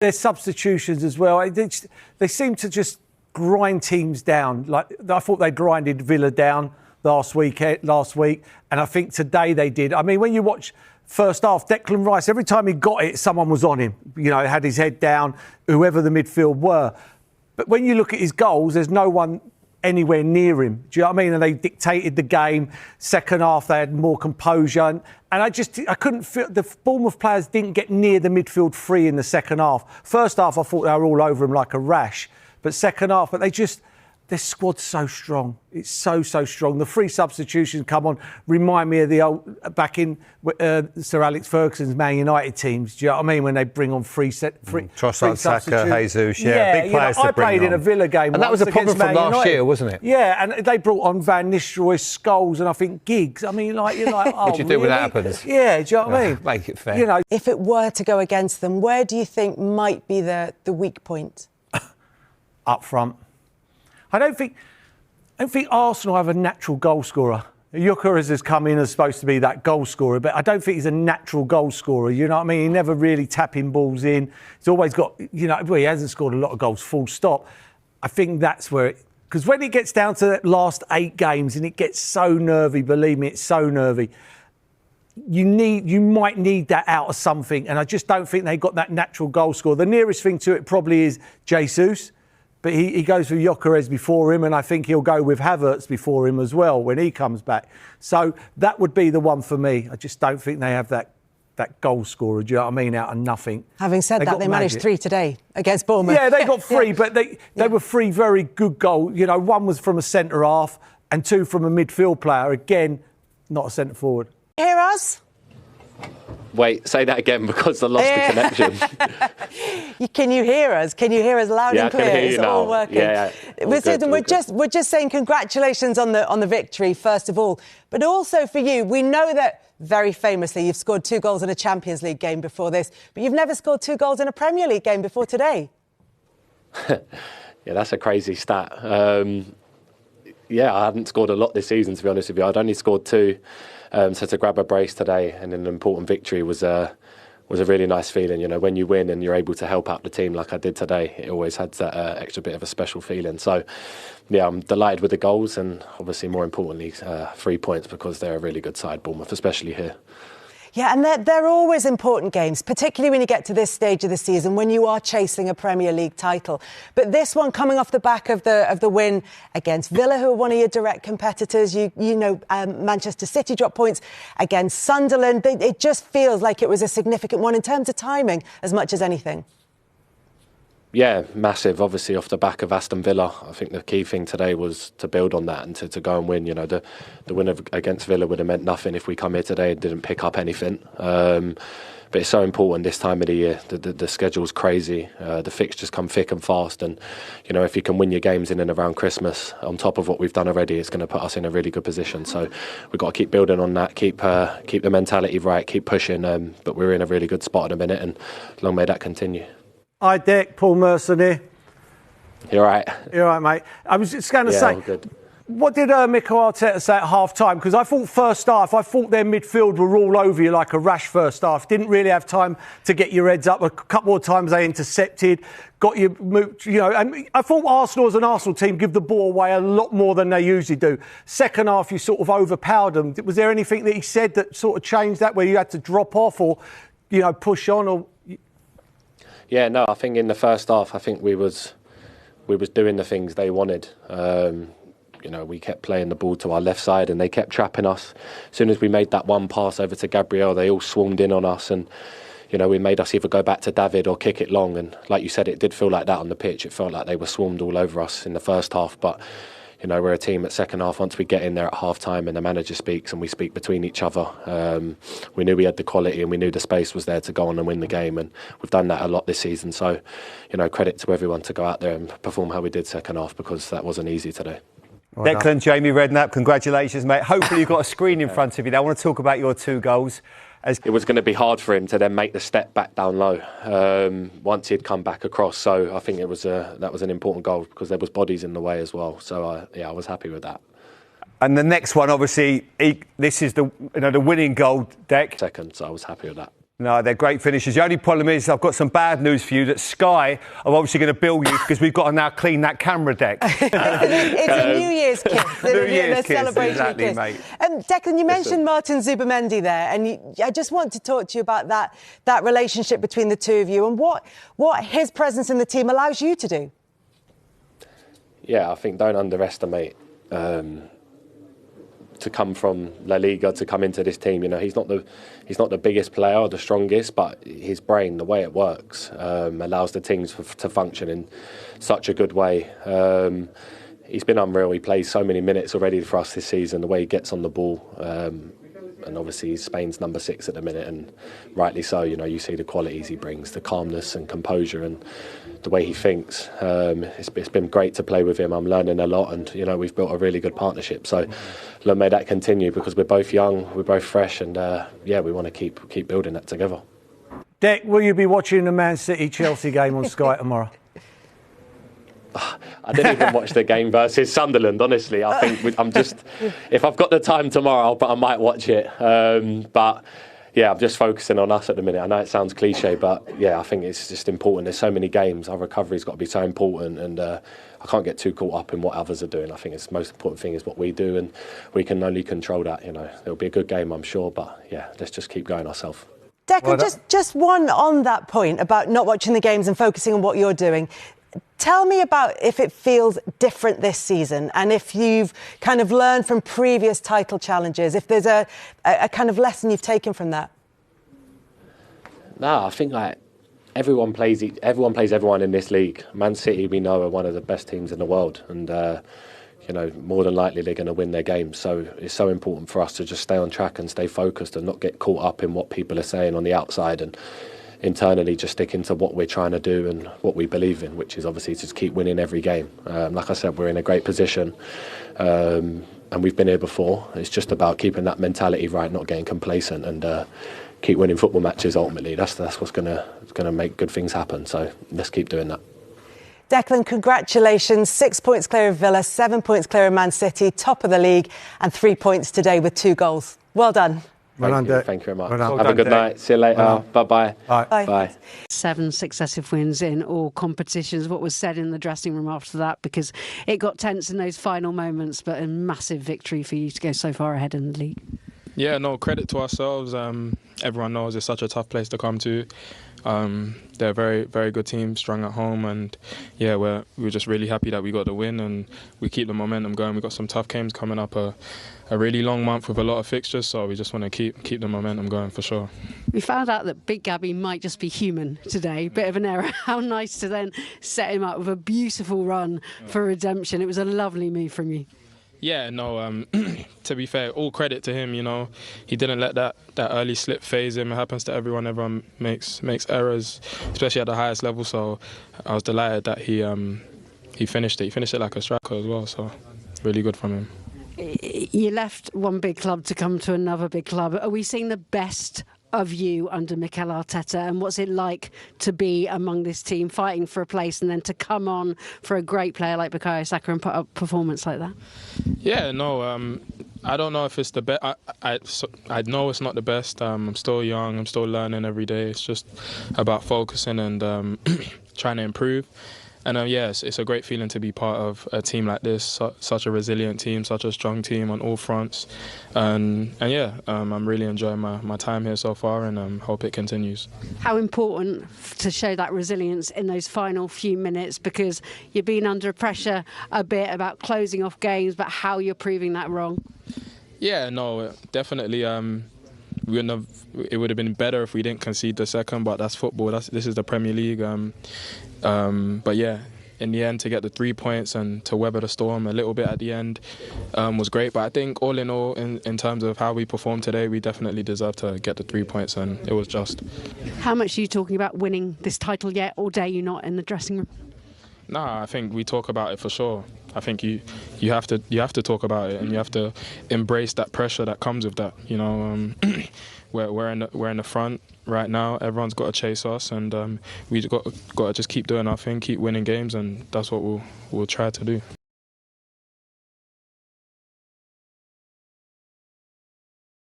Their substitutions as well. They seem to just grind teams down. Like I thought they grinded Villa down last week, and I think today they did. I mean, when you watch first half, Declan Rice, every time he got it, someone was on him. You know, had his head down, whoever the midfield were. But when you look at his goals, there's no one anywhere near him. Do you know what I mean? And they dictated the game. Second half, they had more composure. And I couldn't feel... The Bournemouth players didn't get near the midfield three in the second half. First half, I thought they were all over him like a rash. But second half, their squad's so strong. It's so strong. The three substitutions come on, remind me of the old, back in Sir Alex Ferguson's Man United teams. Do you know what I mean? When they bring on three Trossard, Saka, Jesus, big players to bring on. I played in a Villa game. And that was a problem from last year, wasn't it? Yeah, and they brought on Van Nistelrooy, Scholes, and I think Giggs. I mean, like, you're like, oh, what do you do when that happens? Yeah, do you know what I mean? Make it fair. You know, if it were to go against them, where do you think might be the weak point? Up front. I don't think Arsenal have a natural goal scorer. Gyökeres has come in as supposed to be that goal scorer, but I don't think he's a natural goal scorer. You know what I mean? He never really tapping balls in. He's always got, you know, well, he hasn't scored a lot of goals, full stop. I think that's where because when it gets down to the last 8 games and it gets so nervy, believe me, it's so nervy. You might need that out of something, and I just don't think they got that natural goal scorer. The nearest thing to it probably is Jesus. But he goes with Gyökeres before him, and I think he'll go with Havertz before him as well when he comes back. So that would be the one for me. I just don't think they have that goal scorer, do you know what I mean, out of nothing. Having said that, they managed 3 today against Bournemouth. Yeah, they got 3, but they were 3 very good goals. You know, 1 was from a centre-half and 2 from a midfield player. Again, not a centre-forward. Hear us? Wait, say that again because I lost the connection. Can you hear us? Can you hear us loud and clear? I can hear you it's now. All working. Yeah. We're just saying congratulations on the victory first of all, but also for you. We know that very famously you've scored 2 goals in a Champions League game before this, but you've never scored 2 goals in a Premier League game before today. Yeah, that's a crazy stat. I hadn't scored a lot this season, to be honest with you. I'd only scored 2. So to grab a brace today and an important victory was a really nice feeling. You know, when you win and you're able to help out the team like I did today, it always had that extra bit of a special feeling. So, yeah, I'm delighted with the goals and obviously more importantly 3 points because they're a really good side, Bournemouth, especially here. Yeah, and they're always important games, particularly when you get to this stage of the season, when you are chasing a Premier League title. But this one coming off the back of the win against Villa, who are one of your direct competitors. You know, Manchester City dropped points against Sunderland. It just feels like it was a significant one in terms of timing as much as anything. Yeah, massive. Obviously, off the back of Aston Villa, I think the key thing today was to build on that and to go and win. You know, the win against Villa would have meant nothing if we come here today and didn't pick up anything. But it's so important this time of the year. The schedule's crazy. The fixtures come thick and fast. And, you know, if you can win your games in and around Christmas, on top of what we've done already, it's going to put us in a really good position. So we've got to keep building on that, keep the mentality right, keep pushing. But we're in a really good spot at the minute, and long may that continue. Hi, Dick. Paul Merson here. You're right. You're right, mate. I was just going to say, good. What did Mikel Arteta say at half-time? Because I thought first half, their midfield were all over you like a rash first half. Didn't really have time to get your heads up. A couple of times they intercepted, got you moved, you know. And I thought Arsenal as an Arsenal team give the ball away a lot more than they usually do. Second half, you sort of overpowered them. Was there anything that he said that sort of changed that, where you had to drop off or, you know, push on or... Yeah, no, I think in the first half, I think we was doing the things they wanted. You know, we kept playing the ball to our left side and they kept trapping us. As soon as we made that one pass over to Gabriel, they all swarmed in on us and, you know, we made us either go back to David or kick it long. And like you said, it did feel like that on the pitch. It felt like they were swarmed all over us in the first half. But, you know, we're a team at second half. Once we get in there at half time and the manager speaks and we speak between each other, we knew we had the quality and we knew the space was there to go on and win the game. And we've done that a lot this season. So, you know, credit to everyone to go out there and perform how we did second half because that wasn't easy today. Well Declan, Jamie Redknapp, congratulations, mate. Hopefully you've got a screen in front of you. I want to talk about your 2 goals. It was going to be hard for him to then make the step back down low once he'd come back across. So I think that was an important goal because there was bodies in the way as well. So I was happy with that. And the next one, obviously, this is the winning goal, Dec. Second, so I was happy with that. No, they're great finishes. The only problem is I've got some bad news for you that Sky are obviously going to bill you because we've got to now clean that camera deck. It's a New Year's kiss. New Year's kiss, celebratory exactly, kiss. mate. Declan, you mentioned Martin Zubimendi there, and I just want to talk to you about that relationship between the two of you and what his presence in the team allows you to do. Yeah, I think don't underestimate to come from La Liga to come into this team. You know, he's not the biggest player or the strongest, but his brain, the way it works, allows the teams to function in such a good way. He's been unreal. He plays so many minutes already for us this season. The way he gets on the ball, and obviously he's Spain's number 6 at the minute, and rightly so. You know, you see the qualities he brings, the calmness and composure, and the way he thinks. It's been great to play with him. I'm learning a lot, and you know, we've built a really good partnership. So, look, may that continue because we're both young, we're both fresh, and yeah, we want to keep building that together. Deck, will you be watching the Man City-Chelsea game on Sky tomorrow? I didn't even watch the game versus Sunderland, honestly. I think I'm just, if I've got the time tomorrow, I might watch it. But yeah, I'm just focusing on us at the minute. I know it sounds cliche, but yeah, I think it's just important. There's so many games. Our recovery's got to be so important, and I can't get too caught up in what others are doing. I think it's the most important thing is what we do, and we can only control that. You know, it'll be a good game, I'm sure, but yeah, let's just keep going ourselves. Declan, just one on that point about not watching the games and focusing on what you're doing. Tell me about if it feels different this season and if you've kind of learned from previous title challenges, if there's a kind of lesson you've taken from that. No, I think like everyone plays everyone in this league. Man City, we know, are one of the best teams in the world, and you know, more than likely they're going to win their games. So it's so important for us to just stay on track and stay focused and not get caught up in what people are saying on the outside, and internally just sticking to what we're trying to do and what we believe in, which is obviously to just keep winning every game. Like I said, we're in a great position, and we've been here before. It's just about keeping that mentality right, not getting complacent, and keep winning football matches. Ultimately, that's what's going to make good things happen. So let's keep doing that. Declan, congratulations. 6 points clear of Villa, 7 points clear of Man City, top of the league, and 3 points today with 2 goals. Well done. Thank you very much. Well Have a good night. See you later. Bye-bye. Bye. Bye. 7 successive wins in all competitions. What was said in the dressing room after that, because it got tense in those final moments, but a massive victory for you to go so far ahead in the league. Yeah, no, credit to ourselves. Everyone knows it's such a tough place to come to. They're a very, very good team, strong at home, and yeah, we're just really happy that we got the win and we keep the momentum going. We've got some tough games coming up, a really long month with a lot of fixtures, so we just want to keep the momentum going for sure. We found out that Big Gabby might just be human today, bit of an error. How nice to then set him up with a beautiful run for redemption. It was a lovely move from you. Yeah, no, to be fair, all credit to him, you know. He didn't let that early slip phase him. It happens to everyone. Everyone makes errors, especially at the highest level, so I was delighted that he finished it. He finished it like a striker as well, so really good from him. You left one big club to come to another big club. Are we seeing the best of you under Mikel Arteta, and what's it like to be among this team fighting for a place and then to come on for a great player like Bukayo Saka and put up a performance like that? Yeah, no, I don't know if it's the best. I know it's not the best. I'm still young. I'm still learning every day. It's just about focusing and trying to improve. And yes, it's a great feeling to be part of a team like this, such a resilient team, such a strong team on all fronts. And yeah, I'm really enjoying my time here so far, and hope it continues. How important to show that resilience in those final few minutes, because you've been under pressure a bit about closing off games, but how you're proving that wrong? Yeah, no, definitely. It would have been better if we didn't concede the second, but that's football. This is the Premier League. But yeah, in the end, to get the 3 points and to weather the storm a little bit at the end was great. But I think all in all, in terms of how we performed today, we definitely deserve to get the 3 points, and it was just. How much are you talking about winning this title yet, or dare you not in the dressing room? Nah, I think we talk about it for sure. I think you have to talk about it, and you have to embrace that pressure that comes with that. You know, we're in the front right now. Everyone's got to chase us, and we got to just keep doing our thing, keep winning games, and that's what we'll try to do.